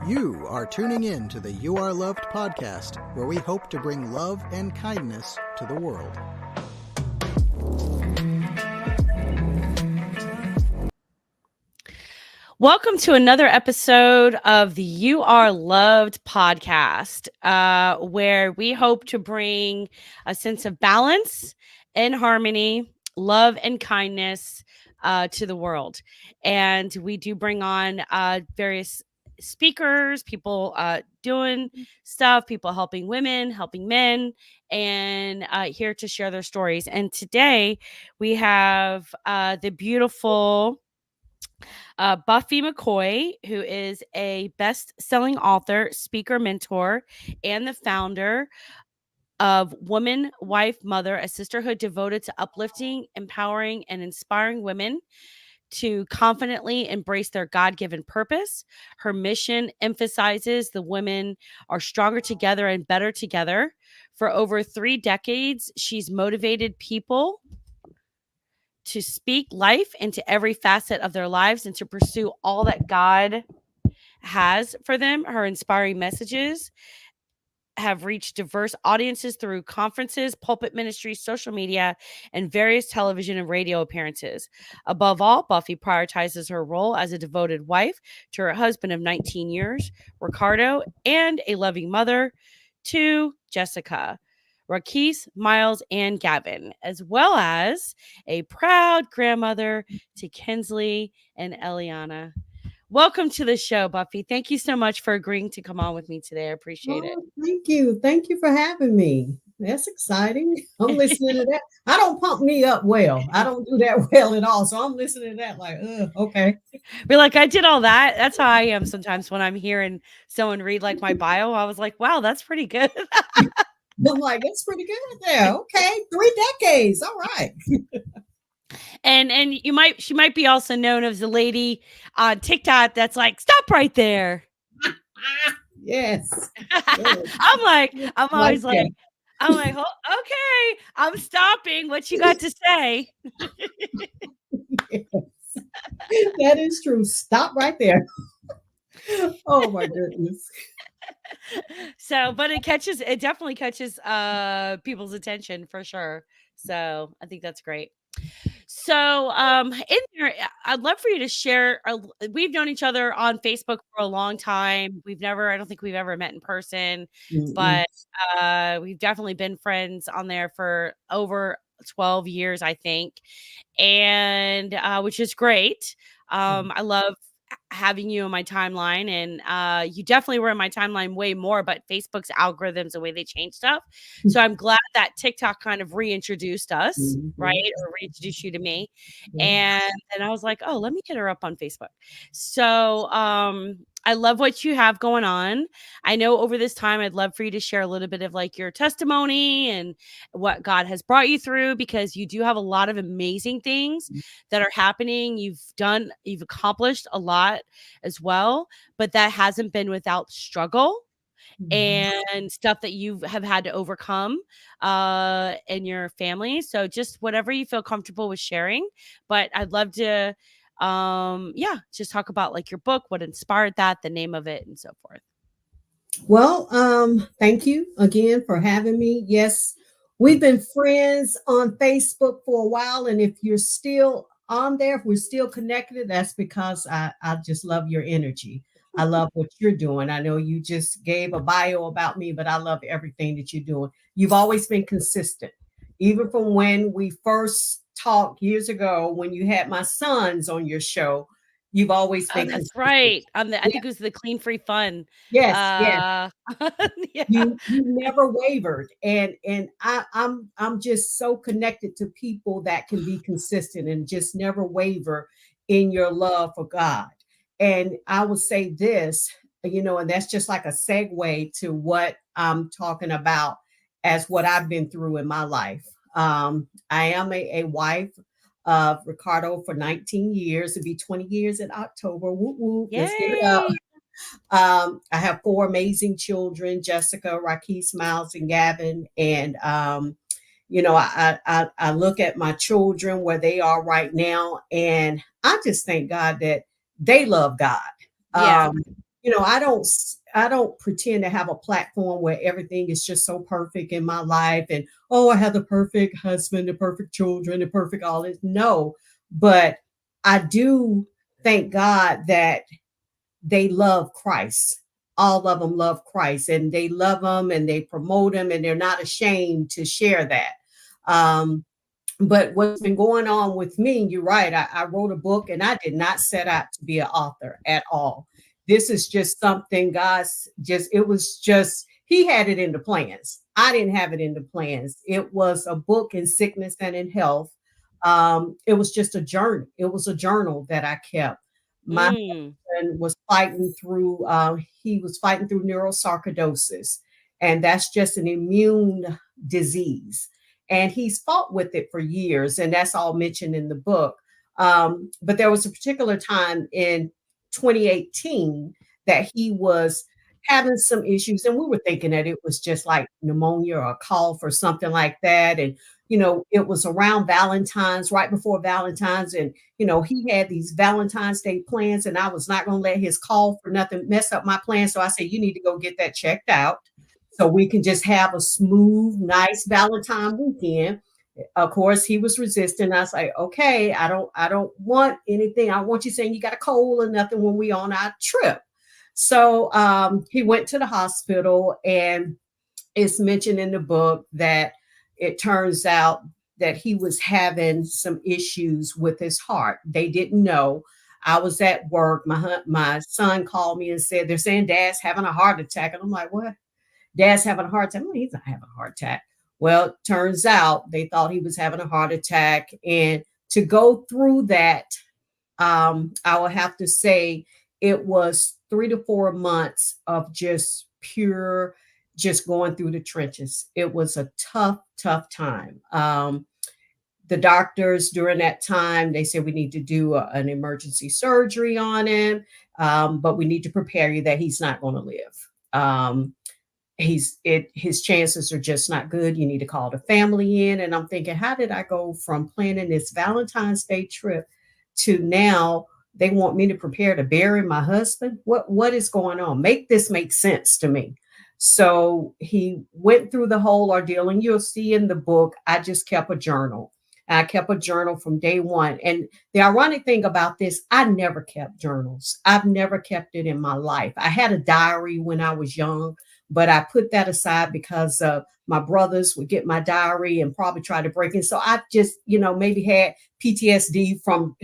You are tuning in to the You Are Loved podcast, where we hope to bring love and kindness to the world. Welcome to another episode of the You Are Loved podcast, where we hope to bring a sense of balance and harmony, love and kindness to the world. And we do bring on various speakers, people doing stuff, people helping women, helping men, and here to share their stories. And today we have the beautiful Buffy McCoy, who is a best-selling author, speaker, mentor, and the founder of Woman, Wife, Mother, a sisterhood devoted to uplifting, empowering, and inspiring women to confidently embrace their God-given purpose. Her mission emphasizes the women are stronger together and better together. For over 3 decades, she's motivated people to speak life into every facet of their lives and to pursue all that God has for them. Her inspiring messages have reached diverse audiences through conferences, pulpit ministry, social media, and various television and radio appearances. Above all, Buffy prioritizes her role as a devoted wife to her husband of 19 years, Ricardo, and a loving mother to Jessica, Rakis, Miles, and Gavin, as well as a proud grandmother to Kinsley and Eliana. Welcome to the show, Buffy. Thank you so much for agreeing to come on with me today. I appreciate it. Thank you. Thank you for having me. That's exciting. I'm listening to that. I don't pump me up well. I don't do that well at all. So I'm listening to that like, okay. We're like, I did all that. That's how I am sometimes when I'm hearing someone read like my bio. I was like, wow, that's pretty good. I'm like, that's pretty good there. Okay. 3 decades. All right. And she might be also known as the lady on TikTok that's like, stop right there. Yes. I'm always like, okay, I'm stopping. What you got to say? Yes. That is true. Stop right there. Oh my goodness. So, but it definitely catches people's attention for sure. So I think that's great. So, in there, I'd love for you to share. We've known each other on Facebook for a long time. I don't think we've ever met in person, but we've definitely been friends on there for over 12 years, I think, and which is great. I love having you in my timeline, and you definitely were in my timeline way more, but Facebook's algorithms, the way they change stuff. So I'm glad that TikTok kind of reintroduced us, right? Or reintroduced you to me. And I was like, oh, let me hit her up on Facebook. So I love what you have going on. I know over this time, I'd love for you to share a little bit of like your testimony and what God has brought you through, because you do have a lot of amazing things that are happening. You've accomplished a lot as well, but that hasn't been without struggle and stuff that you have had to overcome in your family. So just whatever you feel comfortable with sharing, but I'd love to just talk about like your book, what inspired that, the name of it, and so forth. Well, thank you again for having me. Yes, we've been friends on Facebook for a while, and if you're still on there, if we're still connected, that's because I just love your energy. I love what you're doing. I know you just gave a bio about me, but I love everything that you're doing. You've always been consistent, even from when we first talked years ago, when you had my sons on your show. You've always been That's consistent. right. I think it was the Clean Free Fun. Yes, Yeah. you never wavered, and I'm just so connected to people that can be consistent and just never waver in your love for God. And I would say this, and that's just like a segue to what I'm talking about as what I've been through in my life. I am a wife of Ricardo for 19 years. It'll be 20 years in October. Woo woo. Let's get it up. I have 4 amazing children: Jessica, Rakis, Miles, and Gavin. And I look at my children where they are right now, and I just thank God that they love God. Yeah. I don't pretend to have a platform where everything is just so perfect in my life, and oh, I have the perfect husband, the perfect children, the perfect all this. No, but I do thank God that they love Christ. All of them love Christ, and they love him and they promote him, and they're not ashamed to share that. Um, but what's been going on with me, you're right. I wrote a book and I did not set out to be an author at all. This is just something God's just, it was just, He had it in the plans. I didn't have it in the plans. It was a book in sickness and in health. It was just a journey. It was a journal that I kept. My Mm. husband was fighting through, he was fighting through neurosarcoidosis, and that's just an immune disease, and he's fought with it for years, and that's all mentioned in the book. But there was a particular time in 2018 that he was having some issues, and we were thinking that it was just like pneumonia or a cough or something like that. And it was around Valentine's, right before Valentine's, and he had these Valentine's Day plans, and I was not going to let his cough or nothing mess up my plans. So I said, you need to go get that checked out so we can just have a smooth, nice Valentine weekend. Of course, he was resistant. I was like, okay, I don't want anything. I don't want you saying you got a cold or nothing when we on our trip. So he went to the hospital, and it's mentioned in the book that it turns out that he was having some issues with his heart. They didn't know. I was at work. My son called me and said, they're saying Dad's having a heart attack. And I'm like, what? Dad's having a heart attack. No, he's not having a heart attack. Well, turns out they thought he was having a heart attack. And to go through that, I will have to say it was 3 to 4 months of just pure, just going through the trenches. It was a tough, tough time. The doctors during that time, they said we need to do an emergency surgery on him, but we need to prepare you that he's not going to live. His chances are just not good. You need to call the family in. And I'm thinking, how did I go from planning this Valentine's Day trip to now they want me to prepare to bury my husband? What is going on? Make this make sense to me. So he went through the whole ordeal, and you'll see in the book, I just kept a journal. I kept a journal from day one. And the ironic thing about this, I never kept journals. I've never kept it in my life. I had a diary when I was young, but I put that aside because my brothers would get my diary and probably try to break in. So I just, maybe had PTSD from,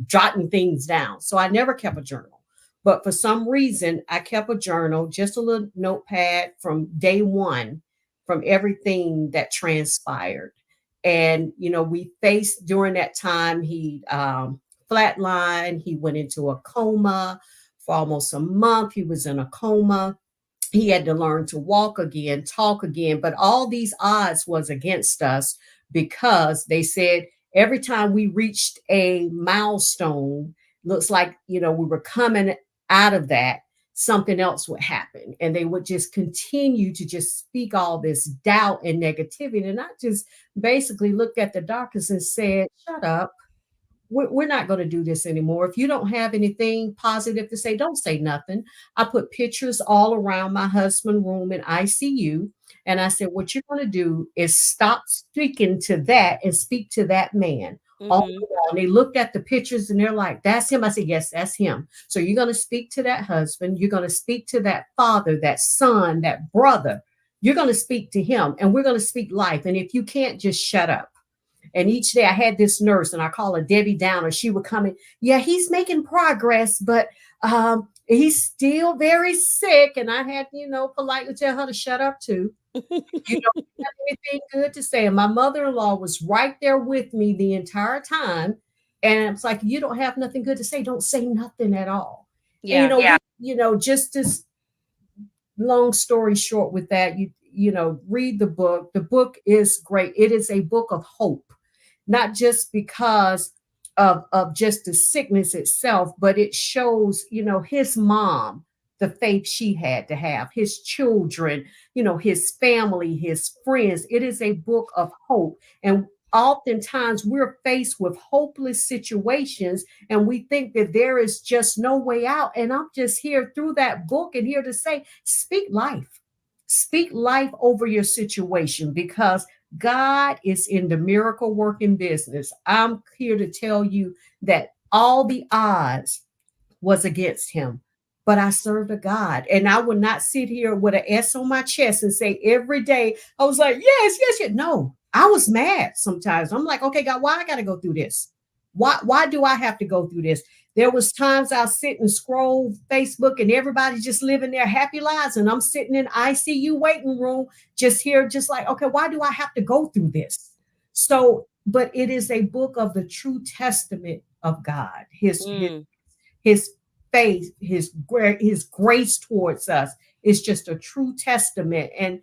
jotting things down. So I never kept a journal. But for some reason, I kept a journal, just a little notepad from day one, from everything that transpired. And, we faced during that time, he flatlined, he went into a coma for almost a month. He was in a coma. He had to learn to walk again, talk again, but all these odds was against us because they said every time we reached a milestone, looks like, we were coming out of that, something else would happen. And they would just continue to just speak all this doubt and negativity. And I just basically looked at the doctors and said, shut up. We're not going to do this anymore. If you don't have anything positive to say, don't say nothing. I put pictures all around my husband's room in ICU. And I said, what you're going to do is stop speaking to that and speak to that man. All Mm-hmm. around. They looked at the pictures and they're like, that's him. I said, yes, that's him. So you're going to speak to that husband. You're going to speak to that father, that son, that brother. You're going to speak to him, and we're going to speak life. And if you can't, just shut up. And each day I had this nurse, and I call her Debbie Downer. She would come in. Yeah, he's making progress, but he's still very sick. And I had, politely tell her to shut up too. You don't have anything good to say. And my mother-in-law was right there with me the entire time. And it's like, you don't have nothing good to say. Don't say nothing at all. And Yeah. just as long story short with that, read the book. The book is great. It is a book of hope, not just because of just the sickness itself, but it shows, his mom, the faith she had to have, his children, his family, his friends. It is a book of hope. And oftentimes we're faced with hopeless situations and we think that there is just no way out. And I'm just here through that book and here to say, speak life. Speak life over your situation because God is in the miracle working business. I'm here to tell you that all the odds was against him. But I served a God, and I would not sit here with an S on my chest and say every day, I was like, yes, yes, yes. No, I was mad sometimes. I'm like, okay, God, why I got to go through this? Why do I have to go through this? There was times I'll sit and scroll Facebook and everybody's just living their happy lives. And I'm sitting in ICU waiting room, just here, just like, okay, why do I have to go through this? So, but it is a book of the true testament of God, Mm. his faith, his grace towards us is just a true testament. And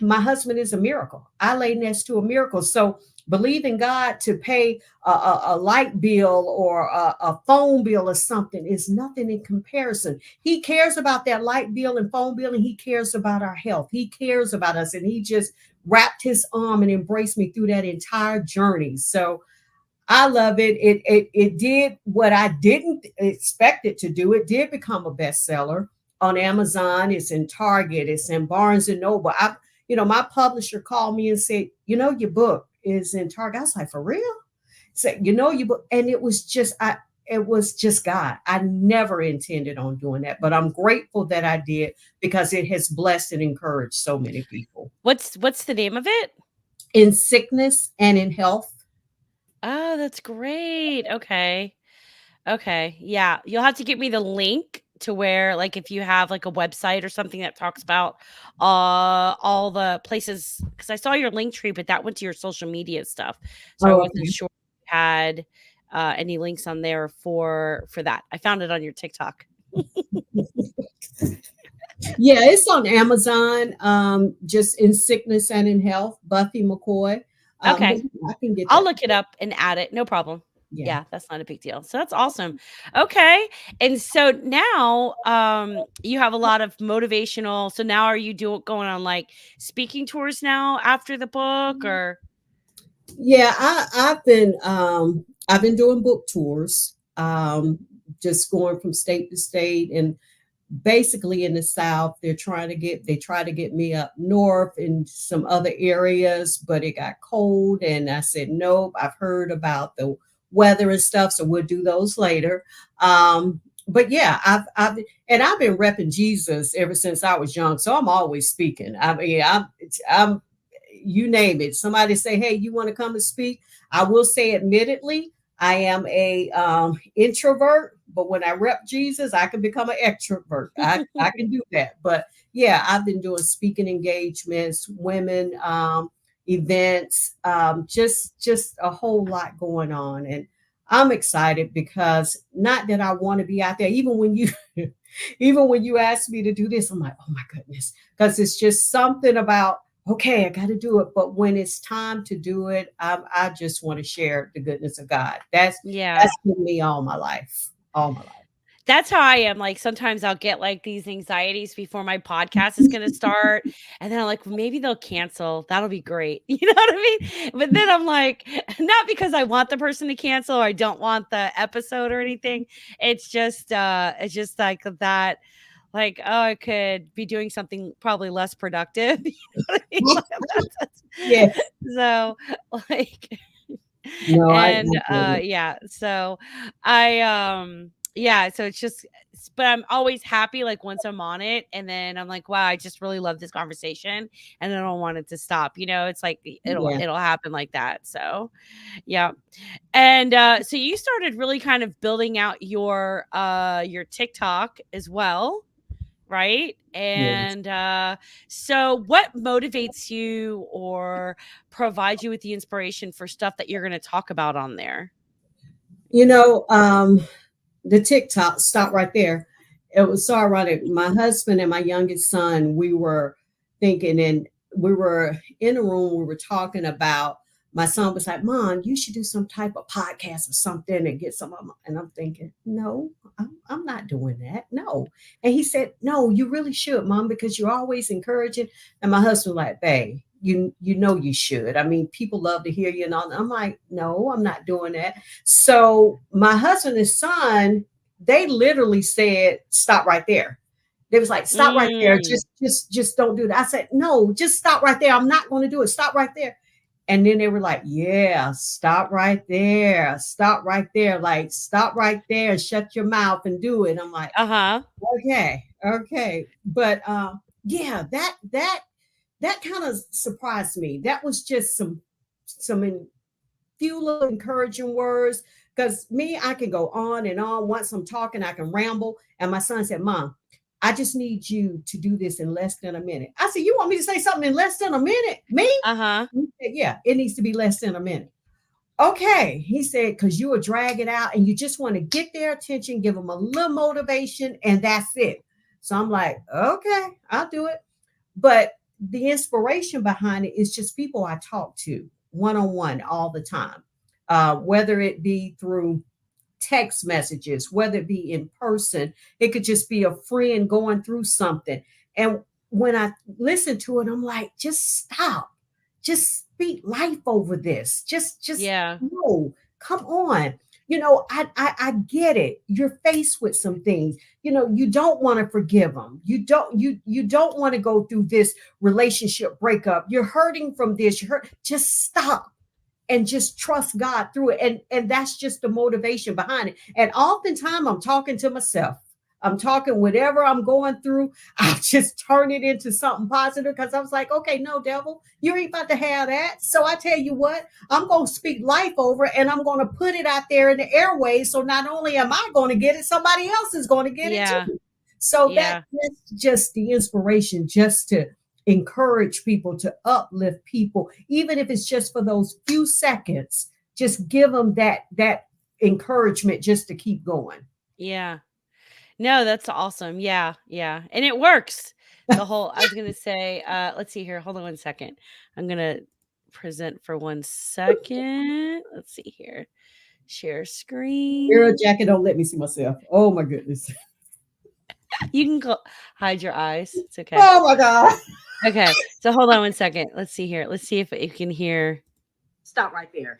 my husband is a miracle. I lay next to a miracle. So believing God to pay a light bill or a phone bill or something is nothing in comparison. He cares about that light bill and phone bill, and he cares about our health. He cares about us, and he just wrapped his arm and embraced me through that entire journey. So I love it. It did what I didn't expect it to do. It did become a bestseller on Amazon. It's in Target. It's in Barnes and Noble. My publisher called me and said, your book is in Target. I was like, for real? Said, your book, and it was just God. I never intended on doing that, but I'm grateful that I did because it has blessed and encouraged so many people What's the name of it? in sickness and in health. Oh, that's great. Okay. Okay. Yeah. You'll have to get me the link to where, like, if you have like a website or something that talks about all the places, because I saw your link tree, but that went to your social media stuff. So I Oh, wasn't sure if you had any links on there for that. I found it on your TikTok. yeah, it's on Amazon. Just in sickness and in health, Buffy McCoy. But Okay. I can get I'll that. look it up and add it. No problem. Yeah. Yeah, that's not a big deal. So that's awesome. Okay. And so now you have a lot of motivational. So now are you going on like speaking tours now after the book or Yeah, I've been doing book tours, just going from state to state, and basically in the South, they try to get me up north in some other areas, but it got cold, and I said nope. I've heard about the weather and stuff, so we'll do those later. But yeah, I've been repping Jesus ever since I was young, so I'm always speaking. I mean, I'm you name it. Somebody say, "Hey, you want to come and speak?" I will say, admittedly, I am a introvert, but when I rep Jesus, I can become an extrovert. I can do that. But yeah, I've been doing speaking engagements, women events, just a whole lot going on, and I'm excited because not that I want to be out there. Even when you, even when you ask me to do this, I'm like, oh my goodness, because it's just something about okay, I got to do it. But when it's time to do it, I just want to share the goodness of God. yeah. That's been me all my life. That's how I am. Like sometimes I'll get like these anxieties before my podcast is going to start. And then I'm like, well, maybe they'll cancel. That'll be great. You know what I mean? But then I'm like, not because I want the person to cancel or I don't want the episode or anything. It's just like that. Like, oh, I could be doing something probably less productive. You know what I mean? Like, Yes. so, like, No, I and get it. yeah, so yeah, so it's just but I'm always happy like once I'm on it and then I'm like, wow, I just really love this conversation and I don't want it to stop. It's like Yeah. it'll happen like that. So, yeah. And so you started really kind of building out your TikTok as well, right? Yes. And so what motivates you or provides you with the inspiration for stuff that you're going to talk about on there? You know, the TikTok, stop right there. It was so ironic. My husband and my youngest son, we were thinking, and we were in a room, we were talking about, my son was like, Mom, you should do some type of podcast or something and get some of them. And I'm thinking, no, I'm not doing that. No. And he said, no, you really should, Mom, because you're always encouraging. And my husband was like, babe, you know you should. I mean, people love to hear you and all. I'm like, no, I'm not doing that. So my husband and son, they literally said, stop right there. They was like, stop right there. Mm. Just don't do that. I said, no, just stop right there. I'm not going to do it. Stop right there. And then they were like, yeah, stop right there. Stop right there. Like, stop right there. Shut your mouth and do it. I'm like, Uh-huh. okay, okay. But yeah, that kind of surprised me. That was just some few little encouraging words. Because me, I can go on and on. Once I'm talking, I can ramble. And my son said, Mom, I just need you to do this in less than a minute. I said, you want me to say something in less than a minute? Me? Uh-huh. He said, yeah, it needs to be less than a minute. Okay. He said, because you will drag it out and you just want to get their attention, give them a little motivation, and that's it. So I'm like, okay, I'll do it. But the inspiration behind it is just people I talk to one on one all the time, whether it be through text messages, whether it be in person, it could just be a friend going through something. And when I listen to it, I'm like, just stop, just speak life over this. Just Yeah. no, come on. You know, I get it. You're faced with some things. You know, you don't want to forgive them. You don't want to go through this relationship breakup. You're hurting from this. You hurt. Just stop and just trust God through it. And that's just the motivation behind it. And oftentimes I'm talking to myself. I'm talking whatever I'm going through. I just turn it into something positive because I was like, okay, no, devil, you ain't about to have that. So I tell you what, I'm going to speak life over and I'm going to put it out there in the airways. So not only am I going to get it, somebody else is going to get it Yeah. too. So Yeah. that's just the inspiration, just to encourage people, to uplift people, even if it's just for those few seconds. Just give them that encouragement just to keep going. Yeah. No, that's awesome. Yeah. Yeah. And it works. The whole I was gonna say, let's see here. Hold on one second. I'm gonna present for 1 second. Let's see here. Share Girl, screen. Jackie, don't let me see myself. Oh my goodness. You can hide your eyes. It's okay. Oh my God. Okay. So hold on 1 second. Let's see here. Let's see if you can hear. Stop right there.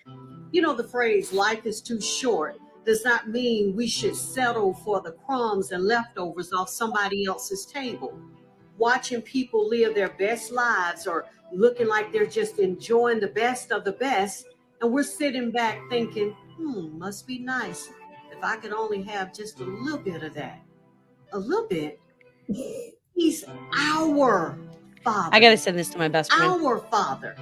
You know, the phrase life is too short does not mean we should settle for the crumbs and leftovers off somebody else's table. Watching people live their best lives or looking like they're just enjoying the best of the best. And we're sitting back thinking, must be nice if I could only have just a little bit of that. A little bit. He's our Father. I gotta send this to my best friend. Our Father.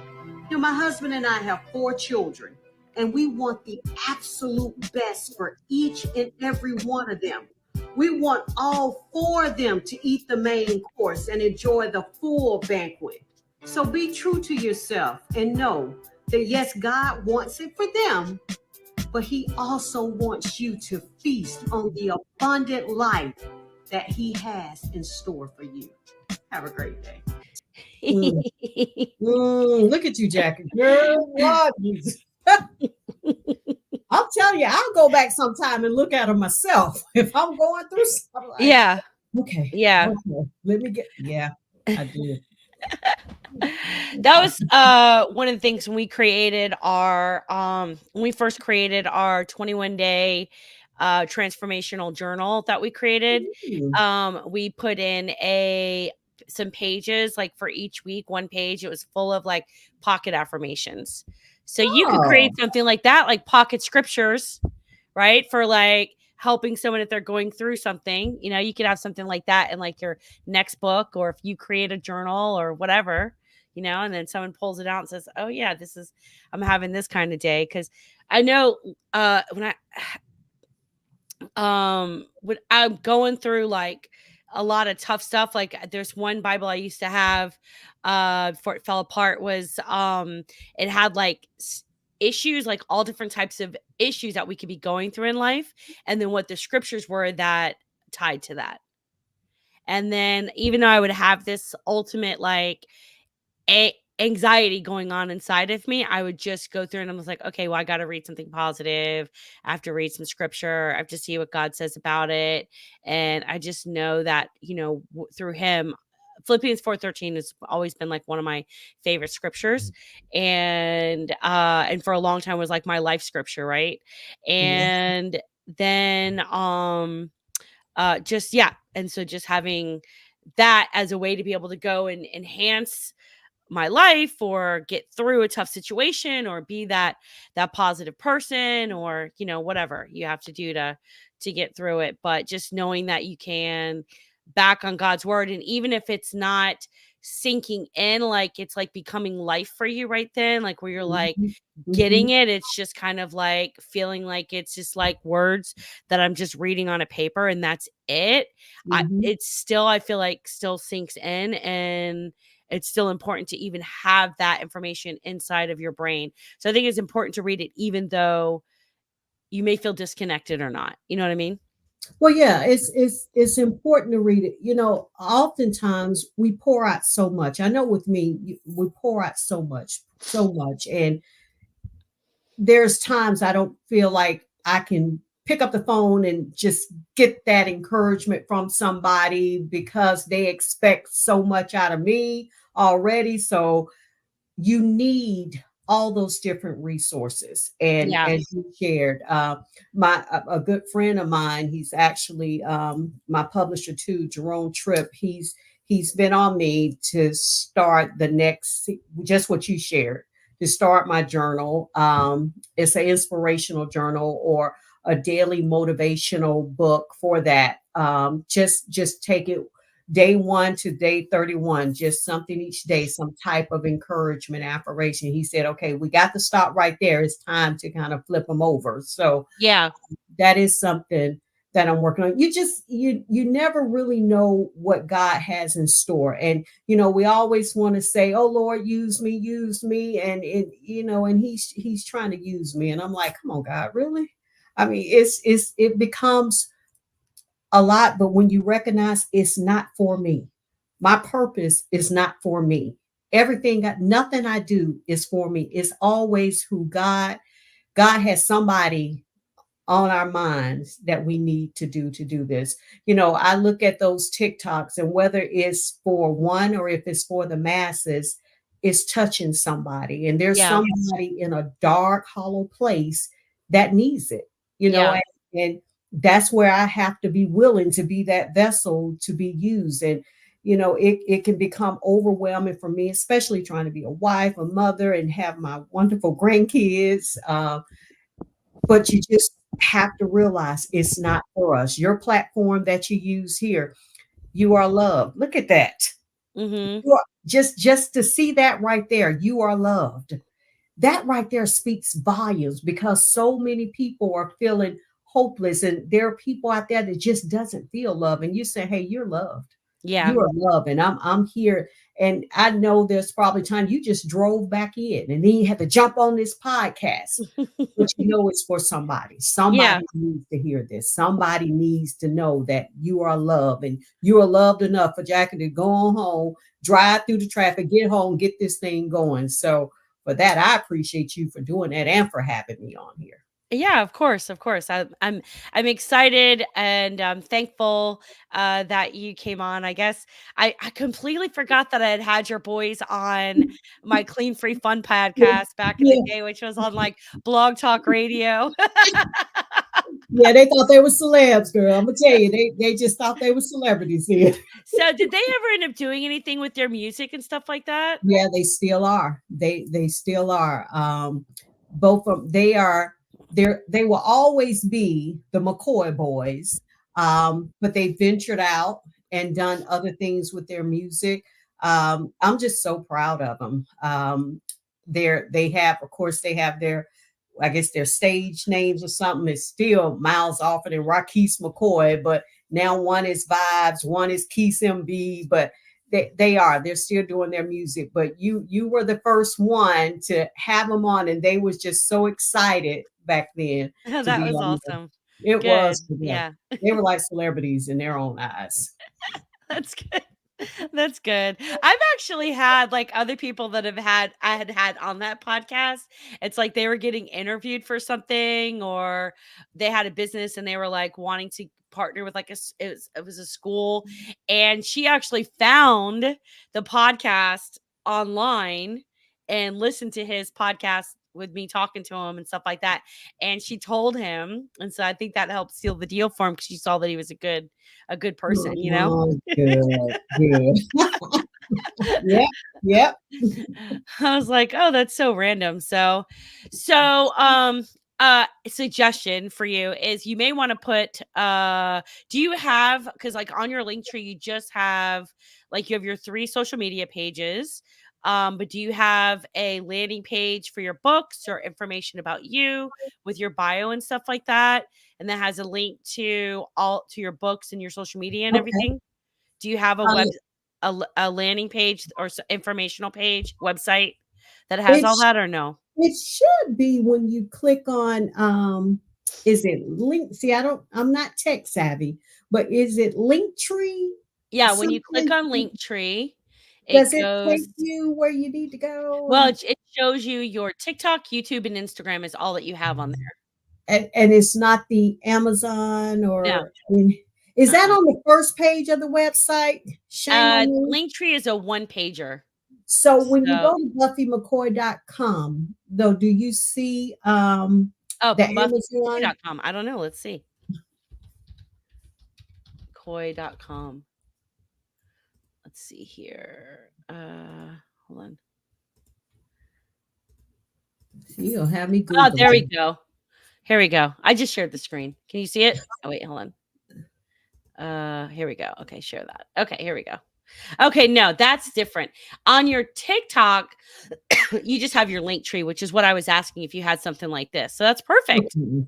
You know, my husband and I have 4 children, and we want the absolute best for each and every one of them. We want all 4 of them to eat the main course and enjoy the full banquet. So be true to yourself and know that yes, God wants it for them, but He also wants you to feast on the abundant life that He has in store for you. Have a great day. Look at you, Jackie. Girl, what? I'm telling you, I'll go back sometime and look at them myself if I'm going through something. Like, Yeah. okay. Yeah. Okay. Let me get. Yeah, I do. That was one of the things when we created our when we first created our 21-day transformational journal that we created. We put in some pages, like for each week, one page. It was full of like pocket affirmations. So you could create something like that, like pocket scriptures, right? For like helping someone if they're going through something. You know, you could have something like that in like your next book, or if you create a journal or whatever, you know, and then someone pulls it out and says, oh yeah, I'm having this kind of day. Cause I know when I'm going through like a lot of tough stuff. Like there's one Bible I used to have before it fell apart was it had like issues, like all different types of issues that we could be going through in life, and then what the scriptures were that tied to that. And then even though I would have this ultimate like anxiety going on inside of me, I would just go through and I was like, okay, well, I got to read something positive. I have to read some scripture. I have to see what God says about it. And I just know that, you know, through Him, Philippians 4:13 has always been like one of my favorite scriptures, and for a long time was like my life scripture, right? Yeah. And then just yeah, and so just having that as a way to be able to go and enhance my life or get through a tough situation or be that positive person, or whatever you have to do to get through it, but just knowing that you can back on God's word, and even if it's not sinking in, like it's like becoming life for you right then, like where you're like Mhm. getting Mhm. it, it's just kind of like feeling like it's just like words that I'm just reading on a paper and that's it. Mhm. It's still, I feel like still sinks in, and it's still important to even have that information inside of your brain. So I think it's important to read it even though you may feel disconnected or not. You know what I mean? Well, yeah, it's important to read it. Oftentimes we pour out so much. I know with me, we pour out so much, and there's times I don't feel like I can pick up the phone and just get that encouragement from somebody because they expect so much out of me already. So you need all those different resources, and Yeah. as you shared, my a good friend of mine, he's actually my publisher too, Jerome Tripp. He's been on me to start the next, just what you shared, to start my journal. It's an inspirational journal or a daily motivational book for that. Just take it day 1 to day 31, just something each day, some type of encouragement, affirmation. He said, okay, we got to stop right there. It's time to kind of flip them over. So Yeah. that is something that I'm working on. You never really know what God has in store. And we always want to say, oh Lord, use me. And and he's trying to use me. And I'm like, come on, God, really? I mean, it becomes a lot, but when you recognize it's not for me, my purpose is not for me. Nothing I do is for me. It's always who God has somebody on our minds that we need to do this. I look at those TikToks, and whether it's for one or if it's for the masses, it's touching somebody. And there's Yeah. somebody in a dark, hollow place that needs it, Yeah. and that's where I have to be willing to be that vessel to be used. And it can become overwhelming for me, especially trying to be a wife, a mother, and have my wonderful grandkids. But you just have to realize it's not for us. Your platform that you use here, you are loved. Look at that. Mhm. Just to see that right there, you are loved. That right there speaks volumes, because so many people are feeling hopeless, and there are people out there that just doesn't feel love, and you say, hey, you're loved. Yeah. You are loved, and I'm here. And I know there's probably time you just drove back in and then you had to jump on this podcast, but it's for somebody. Yeah. Somebody needs to hear this. Somebody needs to know that you are loved, and you are loved enough for Jackie to go on home, drive through the traffic, get home, get this thing going. So for that, I appreciate you for doing that and for having me on here. Yeah, of course, of course. I'm excited and I'm thankful that you came on. I guess I completely forgot that I had your boys on my Clean Free Fun podcast back in the Yeah, day, which was on like Blog Talk Radio. yeah, they thought they were celebs, girl. I'm gonna tell you, they just thought they were celebrities here. So, did they ever end up doing anything with their music and stuff like that? Yeah, they still are. They still are. Both of them, they will always be the McCoy boys. But they ventured out and done other things with their music. I'm just so proud of them. They have, of course, they have their, I guess their stage names or something is still Miles Offord and Raquise McCoy, but now one is Vibes, one is Keith MB, but they're still doing their music. But you were the first one to have them on, and they was just so excited back then to That be was on there. awesome. It was Good. for them. Yeah, They were like celebrities in their own eyes. that's good. That's good. I've actually had like other people that I had on that podcast. It's like they were getting interviewed for something, or they had a business and they were like wanting to partner with like it was a school, and she actually found the podcast online and listened to his podcast with me talking to him and stuff like that. And she told him, and so I think that helped seal the deal for him because she saw that he was a good person, you know. Oh, good, good. Yep, yep. I was like, "Oh, that's so random." A suggestion for you is you may want to put do you have, cuz like on your link tree you just have like you have your 3 social media pages. But do you have a landing page for your books or information about you with your bio and stuff like that? And that has a link to your books and your social media and Okay. everything? Do you have Um, a landing page or informational page website that has it all that, or no? it should be when you click on is it link? See, I'm not tech savvy, but is it Linktree? Yeah, when you click Something on Linktree, it does it take goes you where you need to go? well, it shows you your TikTok, YouTube, and Instagram is all that you have on there. And it's not the Amazon No, is that uh-uh. on the first page of the website? Shame on me. Linktree is a one-pager. So when you So go to buffymccoy.com, though, do you see oh, the Amazon? McCoy.com. I don't know, let's see. McCoy.com. Let's see here. Hold on. You'll have me Oh, Google there we it. go. Here we go. I just shared the screen. Can you see it? Oh, wait, hold on. Here we go. Okay, share that. Okay, here we go. Okay, no, that's different. On your TikTok, you just have your link tree, which is what I was asking if you had something like this. So that's perfect. Okay.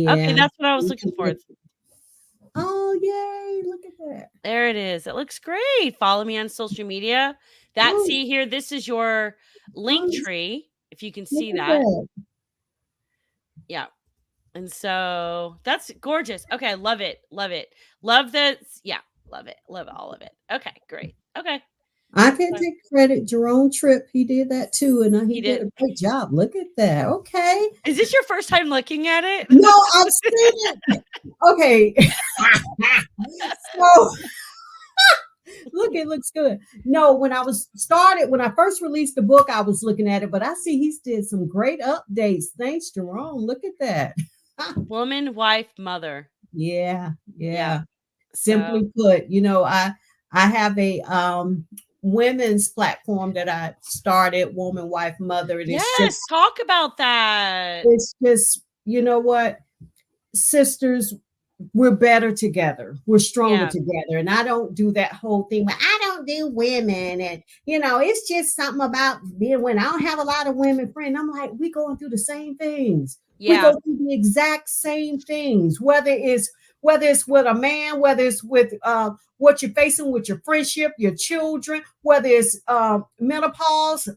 Okay, Yeah. that's what I was looking for. Oh, yay. Look at that. There it is. It looks great. Follow me on social media. That Oh, see here, this is your link oh, tree, if you can look see at that. that. Yeah. And so that's gorgeous. Okay, love it. Love it. Love the yeah, love it. Love all of it. Okay, great. Okay. I can take credit. Jerome Tripp, he did that too, and he He did did. a great job. Look at that. Okay. Is this your first time looking at it? No, I've seen it. Okay. So look, it looks good. No, when I first released the book, I was looking at it, but I see he's did some great updates. Thanks, Jerome. Look at that. Woman, wife, mother. Yeah, Yeah. yeah. So Simply put, I have a women's platform that I started, Woman, Wife, Mother, and yes, talk about that. it's just, you know what, sisters, we're better together. We're stronger Yeah. together. And I don't do that whole thing where I don't do women. And, it's just something about being when I don't have a lot of women friends. I'm like, we going through the same things. We Yeah. go through the exact same things, whether it's with a man, whether it's with what you're facing with your friendship, your children, whether it's menopause.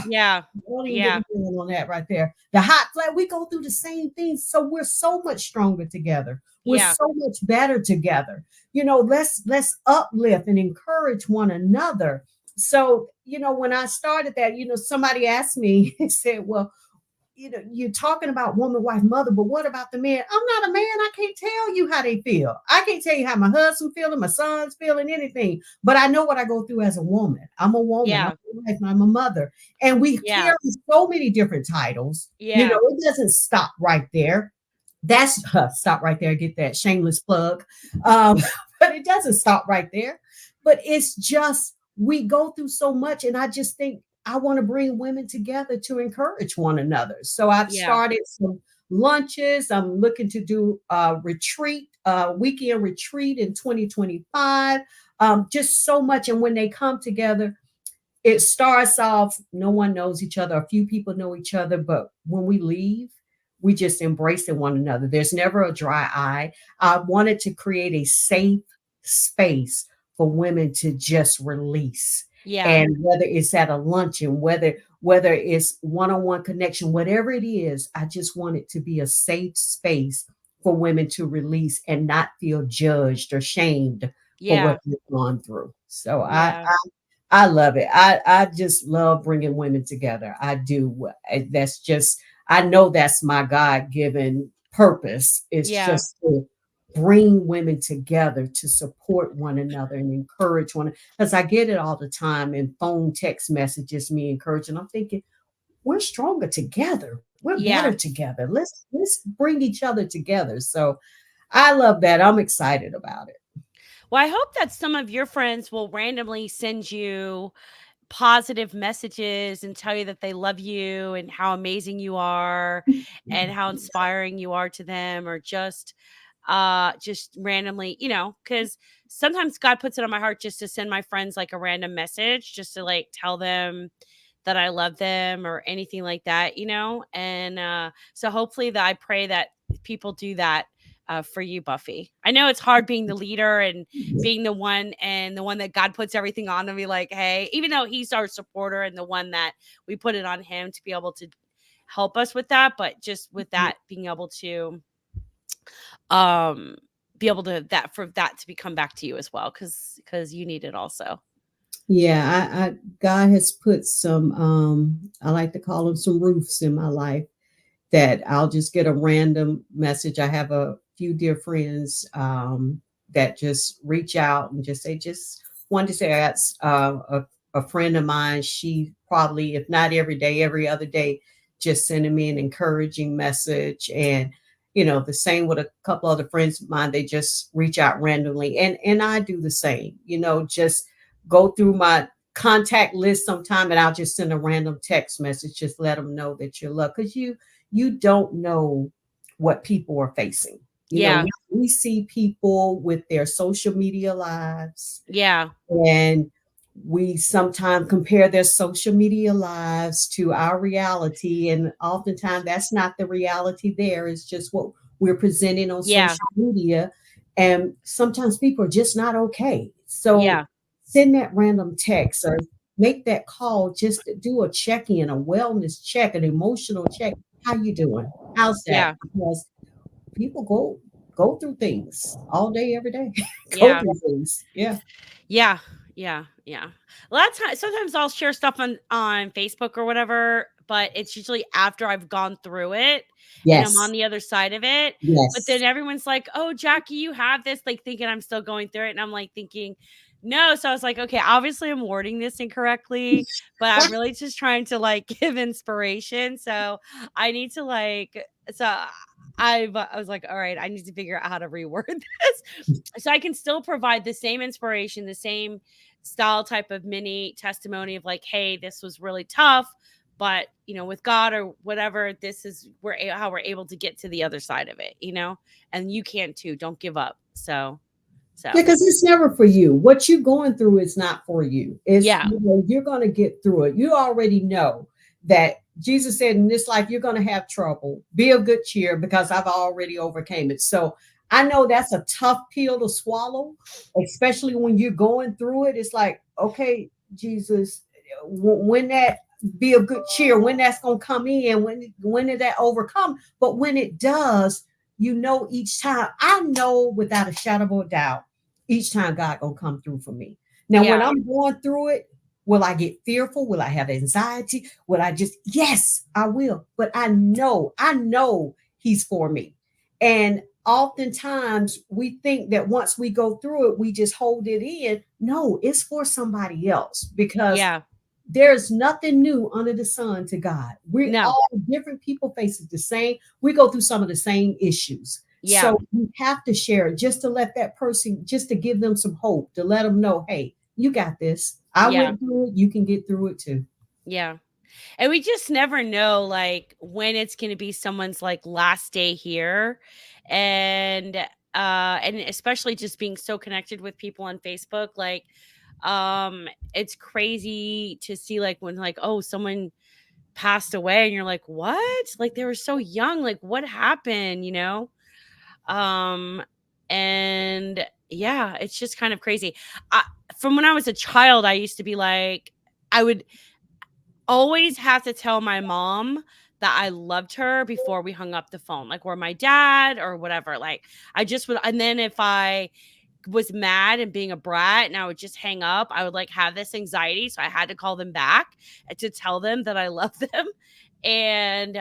Yeah. Don't even Yeah. get me going on that right there. The hot flat, we go through the same things. So we're so much stronger together. We're Yeah. so much better together. Let's uplift and encourage one another. So, when I started that, somebody asked me, they said, well, you're talking about woman, wife, mother, but what about the man? I'm not a man. I can't tell you how they feel. I can't tell you how my husband feeling, my son's feeling, anything. But I know what I go through as a woman. I'm a woman. Yeah. I'm a wife. I'm a mother. And we carry so many different titles. Yeah. It doesn't stop right there. That's stop right there. Get that shameless plug. But it doesn't stop right there. But it's just we go through so much, and I just think I want to bring women together to encourage one another. So I've started some lunches. I'm looking to do a weekend retreat in 2025. Just so much. And when they come together, it starts off, no one knows each other. A few people know each other, but when we leave, we just embracing one another. There's never a dry eye. I wanted to create a safe space for women to just release. Yeah. And whether it's at a luncheon, whether it's one-on-one connection, whatever it is, I just want it to be a safe space for women to release and not feel judged or shamed for what Yeah. you've gone through. So Yeah. I love it. I just love bringing women together. I do. That's just, I know that's my God given purpose. It's Yeah. just to bring women together to support one another and encourage one. Because I get it all the time in phone text messages, me encouraging. I'm thinking, we're stronger together. We're better Yeah. together. Let's bring each other together. So I love that. I'm excited about it. Well, I hope that some of your friends will randomly send you positive messages and tell you that they love you and how amazing you are and how inspiring you are to them, or just randomly, because sometimes God puts it on my heart just to send my friends like a random message just to like tell them that I love them or anything like that, and so hopefully that I pray that people do that for you, Buffy. I know it's hard being the leader and being the one that God puts everything on to be like, hey, even though he's our supporter and the one that we put it on him to be able to help us with that, but just with that being able to um be able to that for that to become back to you as well, because you need it also. Yeah, I God has put some I like to call them some roofs in my life that I'll just get a random message. I have a few dear friends that just reach out and just say, just wanted to say, that's a friend of mine. She probably, if not every day, every other day, just sending me an encouraging message. And, the same with a couple other friends of mine. They just reach out randomly. And I do the same, just go through my contact list sometime and I'll just send a random text message, just let them know that you're loved. Because you don't know what people are facing. Yeah. We see people with their social media lives, Yeah. and we sometimes compare their social media lives to our reality. And oftentimes that's not the reality there. It's just what we're presenting on Yeah. social media. And sometimes people are just not okay. So Yeah. send that random text or make that call, just to do a check-in, a wellness check, an emotional check. How you doing? How's that? Yeah. Because people go through things all day, every day. Go Yeah. through things. Yeah. Yeah. Yeah. Yeah. A lot of times, sometimes I'll share stuff on Facebook or whatever, but it's usually after I've gone through it and I'm on Yes. the other side of it. But then Yes. everyone's like, "Oh, Jackie, you have this," like thinking I'm still going through it, and I'm like thinking, "No." So I was like, "Okay, obviously I'm wording this incorrectly, but I'm really just trying to like give inspiration." So I need to like so I was like, "All right, I need to figure out how to reword this." So I can still provide the same inspiration, the same style type of mini testimony of like, hey, this was really tough, but with God or whatever, this is how we're able to get to the other side of it, and you can too. Don't give up. So Because it's never for you. What you're going through is not for you. It's, yeah, you're going to get through it. You already know that Jesus said in this life, you're going to have trouble. Be of good cheer because I've already overcame it. So I know that's a tough pill to swallow, especially when you're going through it. It's like, okay, Jesus, when that be of good cheer, when that's going to come in, when did that overcome? But when it does, each time, I know without a shadow of a doubt, each time God gonna come through for me. Now, when yeah, I'm going through it, will I get fearful? Will I have anxiety? Will I just, yes, I will. But I know he's for me. And oftentimes we think that once we go through it, we just hold it in. No, it's for somebody else because yeah, there's nothing new under the sun to God. We no, all different people face the same. We go through some of the same issues. yeah, So you have to share it just to let that person, just to give them some hope, to let them know, hey, you got this. I yeah, went through it. You can get through it too. yeah. And we just never know like when it's going to be someone's like last day here, and and especially just being so connected with people on Facebook, like it's crazy to see like when like, oh, someone passed away and you're like, what, like they were so young, like what happened, um and yeah, it's just kind of crazy. I, from when I was a child, I used to be like, I would always have to tell my mom that I loved her before we hung up the phone, like, or my dad or whatever. Like, I just would, and then if I was mad and being a brat and I would just hang up, I would like have this anxiety. So I had to call them back to tell them that I love them. And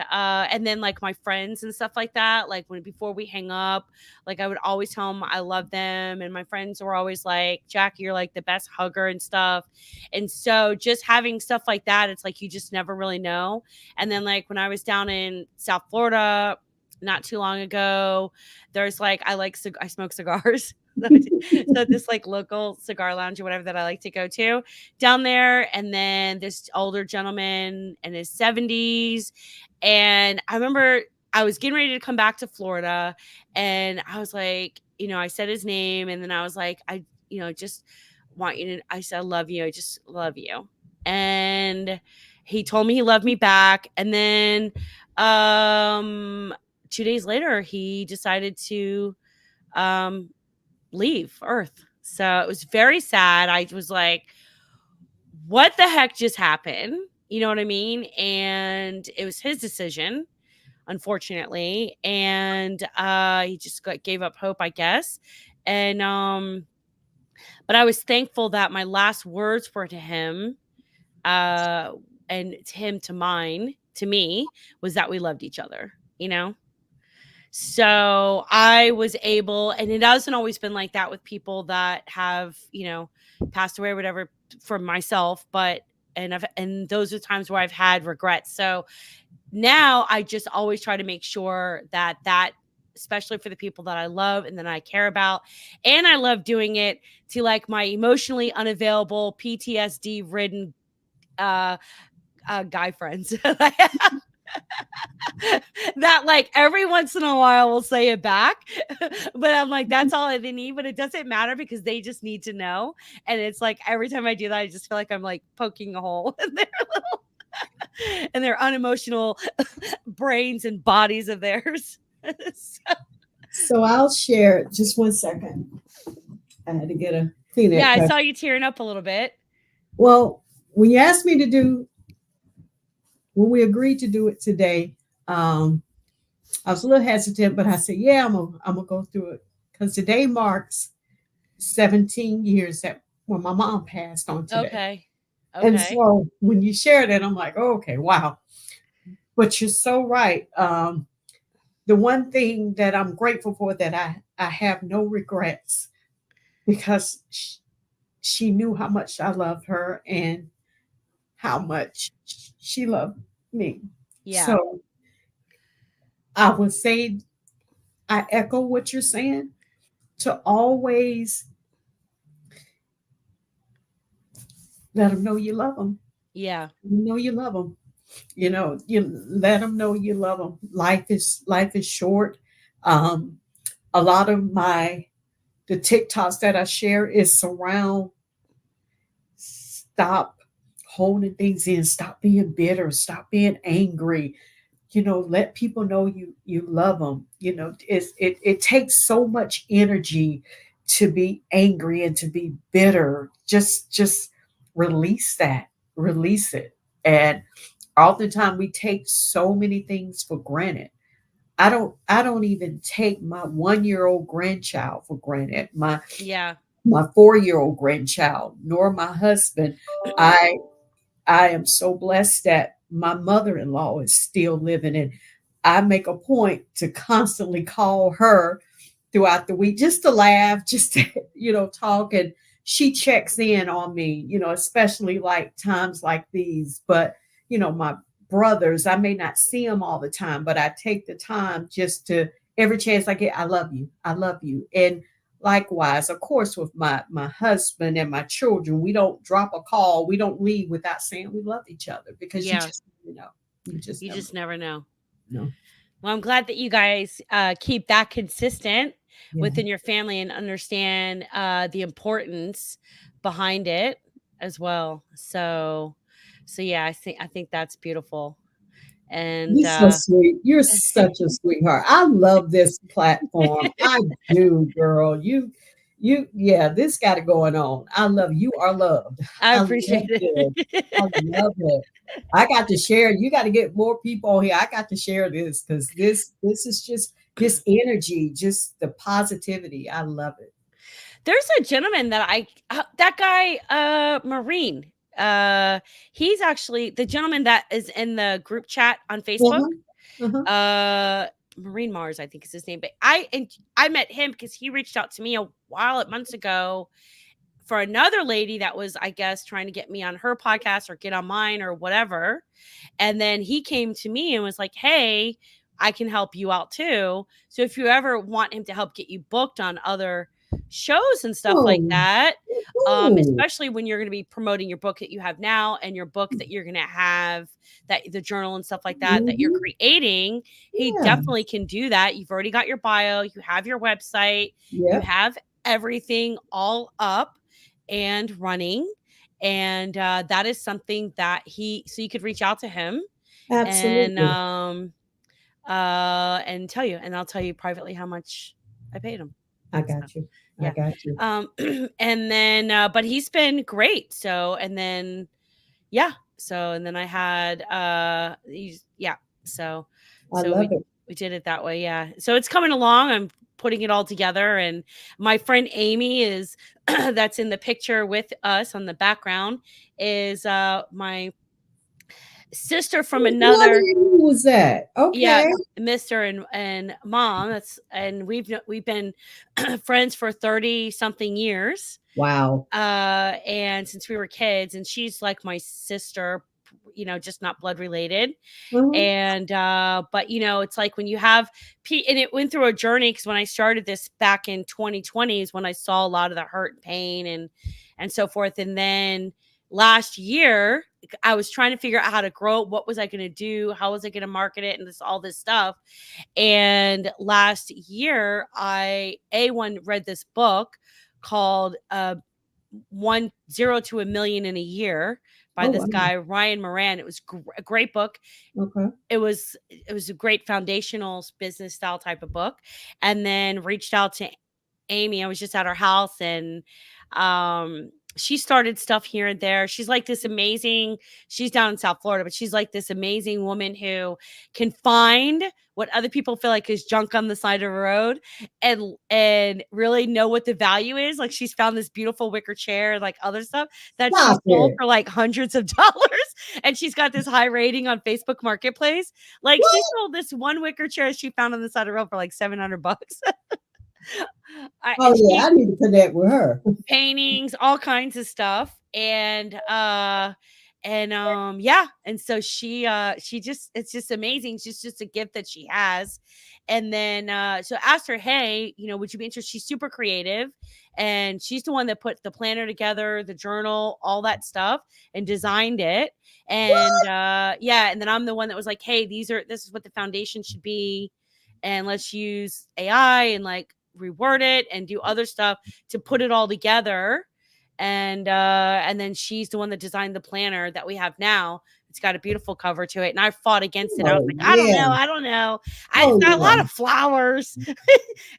then like my friends and stuff like that, like when before we hang up, like I would always tell them I love them. And my friends were always like, Jackie, you're like the best hugger and stuff. And so just having stuff like that, it's like you just never really know. And then like when I was down in South Florida not too long ago, there's like I smoke cigars. So this like local cigar lounge or whatever that I like to go to down there. And then this older gentleman in his 70s. And I remember I was getting ready to come back to Florida and I was like, I said his name and then I was like, I just want you to, I said, I love you. I just love you. And he told me he loved me back. And then 2 days later, he decided to leave Earth. So it was very sad. I was like, what the heck just happened? You know what I mean? And it was his decision, unfortunately. And he just gave up hope, I guess. And but I was thankful that my last words were to him, and to him to me, was that we loved each other, So I was able, and it hasn't always been like that with people that have, passed away or whatever for myself, and those are times where I've had regrets. So now I just always try to make sure that especially for the people that I love and that I care about. And I love doing it to like my emotionally unavailable PTSD ridden guy friends. That like every once in a while we'll say it back, but I'm like, that's all they need. But it doesn't matter because they just need to know. And it's like every time I do that, I just feel like I'm like poking a hole in their little and their unemotional brains and bodies of theirs. So I'll share just 1 second. I had to get a Kleenex. Yeah, I saw you tearing up a little bit. Well, when you asked me when we agreed to do it today, I was a little hesitant, but I said, yeah, I'm gonna go through it because today marks 17 years when my mom passed on today. Okay. And so when you shared it, I'm like, oh, okay, wow. But you're so right. The one thing that I'm grateful for that I have no regrets because she knew how much I loved her and how much she loved me. Yeah. So I would say I echo what you're saying, to always let them know you love them. Yeah. You love them. You let them know you love them. Life is short. A lot of the TikToks that I share is surround stop holding things in, stop being bitter, stop being angry. Let people know you love them. It takes so much energy to be angry and to be bitter. Just release it. And oftentimes we take so many things for granted. I don't even take my 1-year-old grandchild for granted. My 4-year-old grandchild, nor my husband. I am so blessed that my mother-in-law is still living, and I make a point to constantly call her throughout the week just to laugh, just to, talk. And she checks in on me, especially like times like these. But, my brothers, I may not see them all the time, but I take the time just to, every chance I get, I love you. I love you. And likewise, of course, with my husband and my children, we don't drop a call. We don't leave without saying we love each other because you just never know. You just never know. No. Well, I'm glad that you guys keep that consistent within your family and understand the importance behind it as well. So yeah, I think that's beautiful. And you're so sweet. You're such a sweetheart. I love this platform. I do, girl. This got it going on. I love you. Are loved. I appreciate it. I love it. I got to share. You got to get more people here. I got to share this because this is just this energy, just the positivity. I love it. There's a gentleman that that guy, Marine. He's actually the gentleman that is in the group chat on Facebook. Uh-huh. Uh-huh. Marine Mars, I think is his name. But I met him because he reached out to me months ago for another lady that was, I guess, trying to get me on her podcast or get on mine or whatever. And then he came to me and was like, hey, I can help you out too. So if you ever want him to help get you booked on other shows and stuff like that, especially when you're going to be promoting your book that you have now and your book that you're going to have, that the journal and stuff like that that you're creating, he definitely can do that. You've already got your bio, you have your website, you have everything all up and running. And that is something that so you could reach out to him. Absolutely. And tell you, and I'll tell you privately how much I paid him. I got you. I got you. And then but he's been great. So and then and then I had so we did it that way. Yeah. So it's coming along. I'm putting it all together, and my friend Amy is that's in the picture with us on the background is my sister from another. Who was that? Okay. Yeah, Mr. and Mom. And we've been friends for 30 something years. Wow. And since we were kids, and she's like my sister, just not blood related. And but it's like when you have and it went through a journey, because when I started this back in 2020 is when I saw a lot of the hurt and pain and so forth. And then last year I was trying to figure out how to grow it. What was I going to do? How was I going to market it? And all this stuff. And last year I read this book called 0 to a Million in a Year by this guy, Ryan Moran. It was a great book. Okay. It was a great foundational business style type of book. And then reached out to Amy. I was just at her house, and she started stuff here and there. She's like this amazing, she's down in South Florida, but she's like this amazing woman who can find what other people feel like is junk on the side of a road and really know what the value is. Like she's found this beautiful wicker chair, like other stuff that she's sold for like hundreds of dollars. And she's got this high rating on Facebook Marketplace. Like she sold this one wicker chair she found on the side of the road for like $700. I need to connect with her. Paintings, all kinds of stuff. And so she just, it's just amazing. It's just a gift that she has. And then so asked her, hey, would you be interested? She's super creative, and she's the one that put the planner together, the journal, all that stuff, and designed it. And and then I'm the one that was like, hey, this is what the foundation should be, and let's use AI and like reword it and do other stuff to put it all together. And then she's the one that designed the planner that we have now. It's got a beautiful cover to it, and I fought against it. I was like, I don't know. It's got a lot of flowers.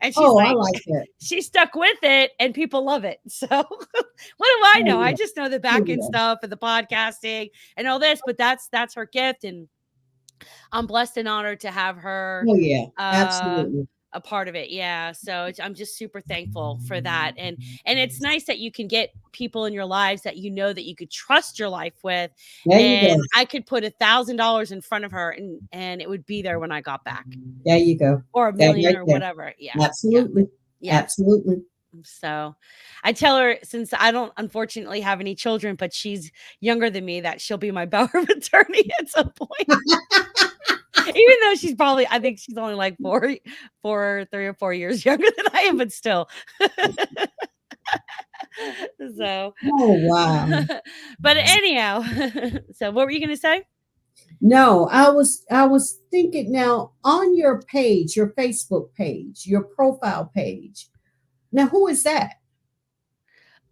And she's I like that. She stuck with it, and people love it. So what do I know? I just know the back end stuff and the podcasting and all this, but that's her gift, and I'm blessed and honored to have her. Absolutely. A part of it. Yeah. So I'm just super thankful for that. And it's nice that you can get people in your lives that that you could trust your life with. And I could put $1,000 in front of her and it would be there when I got back. There you go. Or $1 million or whatever. Yeah. Absolutely. Yeah. Absolutely. So I tell her, since I don't unfortunately have any children, but she's younger than me, that she'll be my power of attorney at some point. Even though she's probably, I think she's only like 3 or 4 years younger than I am, but still. So. Oh, wow. But anyhow, so what were you going to say? No, I was thinking now on your page, your Facebook page, your profile page. Now, who is that?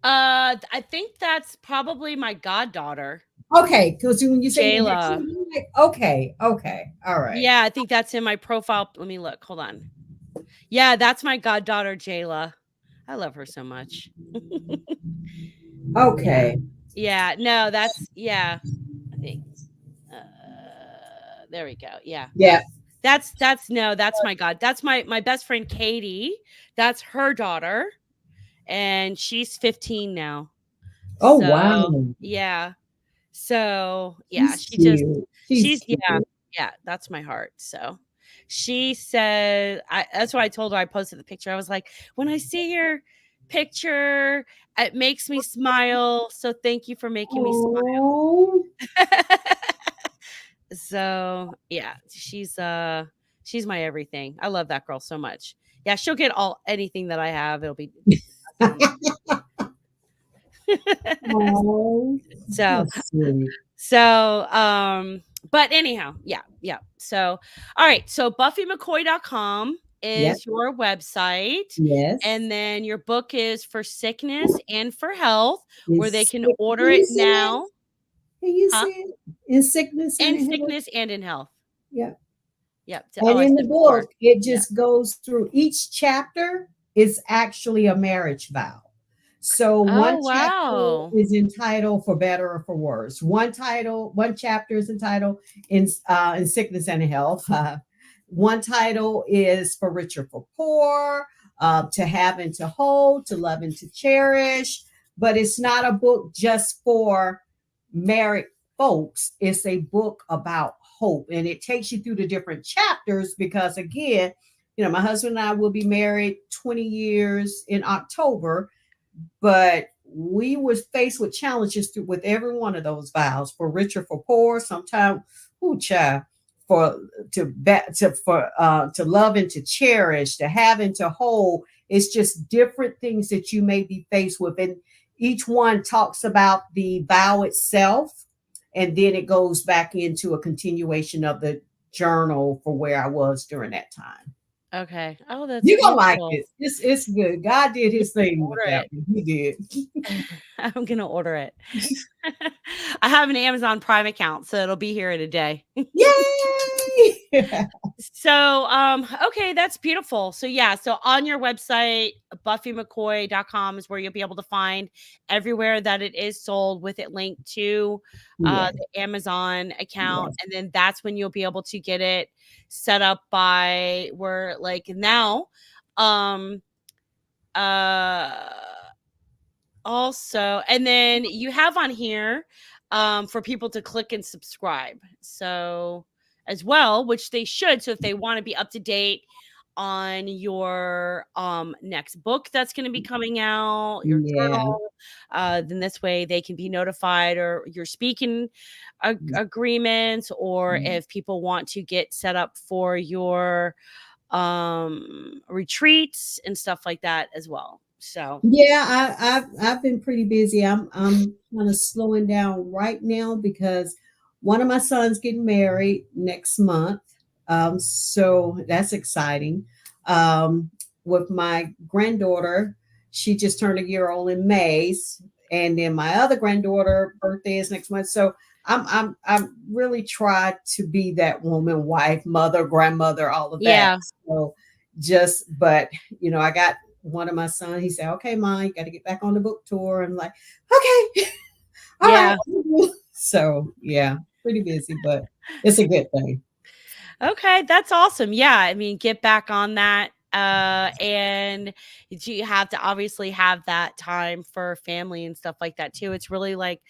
I think that's probably my goddaughter. Okay, because when you say Jayla. Okay, all right. Yeah, I think that's in my profile. Let me look. Hold on. Yeah, that's my goddaughter, Jayla. I love her so much. Okay. Yeah. No, that's I think. There we go. Yeah. Yeah. That's my God. That's my best friend Katie. That's her daughter. and she's 15 now. Oh, So wow. yeah. So yeah, She's cute. She's she's cute. yeah, that's my heart. So she said, that's what I told her. I posted the picture. I was like, when I see your picture, it makes me smile. So thank you for making me Oh, smile. So yeah, she's my everything. I love that girl so much. Yeah, she'll get anything that I have. It'll be awesome. oh, So that's sweet. but anyhow, yeah. So, all right. So buffymccoy.com Yep. is your website. Yes. And then your book is for sickness and for health, where they It's can sick- order Can you it say that? now. Can you Huh? say it? In sickness and In in health? sickness and in health. Yeah. Yep. And I in the said before. book, it Yeah. just goes through each chapter is actually a marriage vow. So Oh, one chapter wow. is entitled "For Better or for Worse." One chapter is entitled in sickness and health." One title is "For Richer for Poor," "To Have and to Hold," "To Love and to Cherish." But it's not a book just for married folks. It's a book about hope, and it takes you through the different chapters because, again, my husband and I will be married 20 years in October, but we were faced with challenges with every one of those vows. For richer, for poor, sometimes, child, for to love and to cherish, to have and to hold. It's just different things that you may be faced with, and each one talks about the vow itself, and then it goes back into a continuation of the journal for where I was during that time. Okay. Oh, that's You're gonna like beautiful. it. It's good. God did his thing with Order that it. one. He did. I'm gonna order it. I have an Amazon Prime account, so it'll be here in a day. Yay! So, okay, that's beautiful. So yeah, so on your website, buffymccoy.com is where you'll be able to find everywhere that it is sold with it linked to Yeah. the Amazon account. Yes. And then that's when you'll be able to get it set up by where like now. Um uh Also, and then you have on here for people to click and subscribe. So as well, which they should. So if they want to be up to date on your next book that's going to be coming out, your Yeah. journal, then this way they can be notified, or your speaking agreements, or if people want to get set up for your retreats and stuff like that as well. So Yeah, I've been pretty busy. I'm kind of slowing down right now because one of my sons getting married next month. So that's exciting. Um, with my granddaughter, she just turned a year old in May, and then my other granddaughter birthday is next month. So I'm really try to be that woman, wife, mother, grandmother, all of that. yeah. So but I got one of my sons, he said, "Okay, Mom, you got to get back on the book tour." I'm like, "Okay, all right." Yeah. So yeah, pretty busy, but it's a good thing. Okay, that's awesome. Yeah, I mean, get back on that. And you have to obviously have that time for family and stuff like that too. It's really like,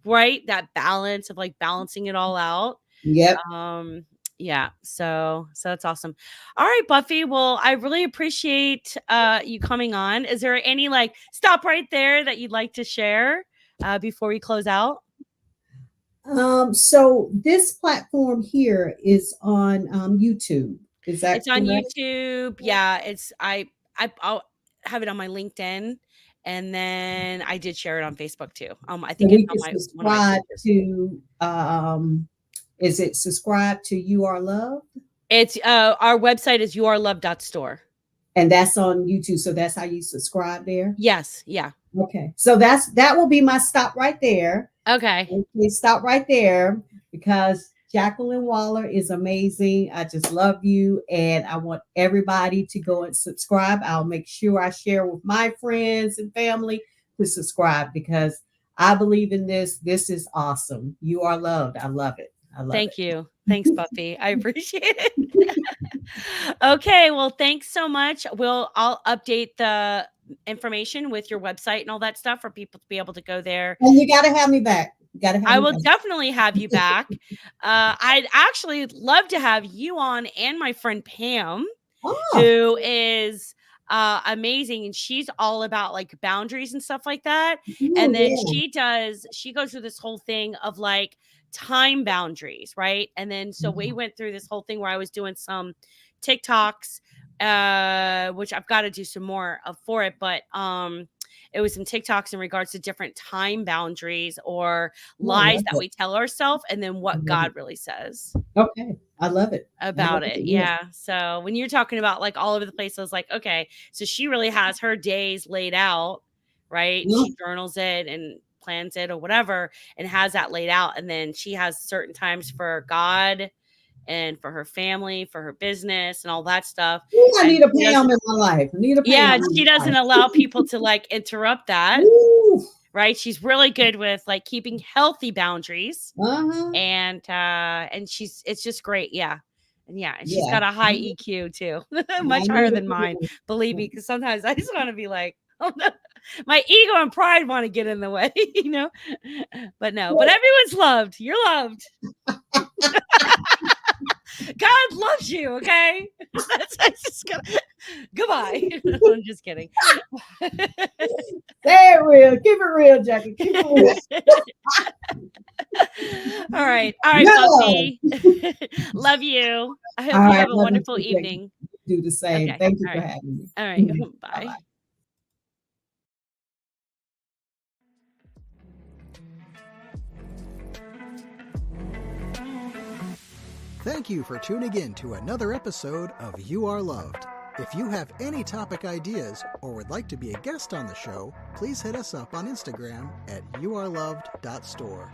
right, that balance of like balancing it all out. Yep. Um, yeah, so that's awesome. All right, Buffy. Well, I really appreciate you coming on. Is there any like stop right there that you'd like to share before we close out? So this platform here is on YouTube. Is that It's on correct? YouTube. Yeah, I'll have it on my LinkedIn, and then I did share it on Facebook too. I So think it's we on can my one of my subscribe pages. to is it subscribe to You Are Love? It's our website is yourlove.store. And that's on YouTube. So that's how you subscribe there. Yes, yeah. Okay. So that will be my stop right there. Okay. Okay, stop right there because Jacqueline Waller is amazing. I just love you, and I want everybody to go and subscribe. I'll make sure I share with my friends and family to subscribe because I believe in this. This is awesome. You are loved. I love it. I love Thank you. Thanks, Buffy. I appreciate it. Okay, well, thanks so much. I'll update information with your website and all that stuff for people to be able to go there. And you got to have me back. I will definitely have you back. I'd actually love to have you on and my friend Pam, who is amazing, and she's all about like boundaries and stuff like that. And then she goes through this whole thing of like time boundaries, right? And then so we went through this whole thing where I was doing some TikToks, which I've got to do some more for it, but it was some TikToks in regards to different time boundaries or lies that we tell ourselves, and then what God really says. Okay. I love it. About it. Yeah. So when you're talking about like all over the place, I was like, okay, so she really has her days laid out, right? Yeah. She journals it and plans it or whatever and has that laid out. And then she has certain times for God and for her family, for her business and all that stuff. I need a Pam in my life. She doesn't allow people to like interrupt that. Ooh. Right. She's really good with like keeping healthy boundaries. And it's just great. Yeah. And and she's got a high EQ too, much higher than mine. Believe me, because sometimes I just want to be like, oh no, my ego and pride want to get in the way, you know. But no, but everyone's loved. You're loved. God loves you, okay? I just gotta goodbye. I'm just kidding. Say it real. Keep it real, Jackie. Keep it real. All right, Buffy. Love you. I hope you have a wonderful evening. Do the same. Okay. Thank you for having me. All right. Bye. Bye-bye. Thank you for tuning in to another episode of You Are Loved. If you have any topic ideas or would like to be a guest on the show, please hit us up on Instagram at youareloved.store.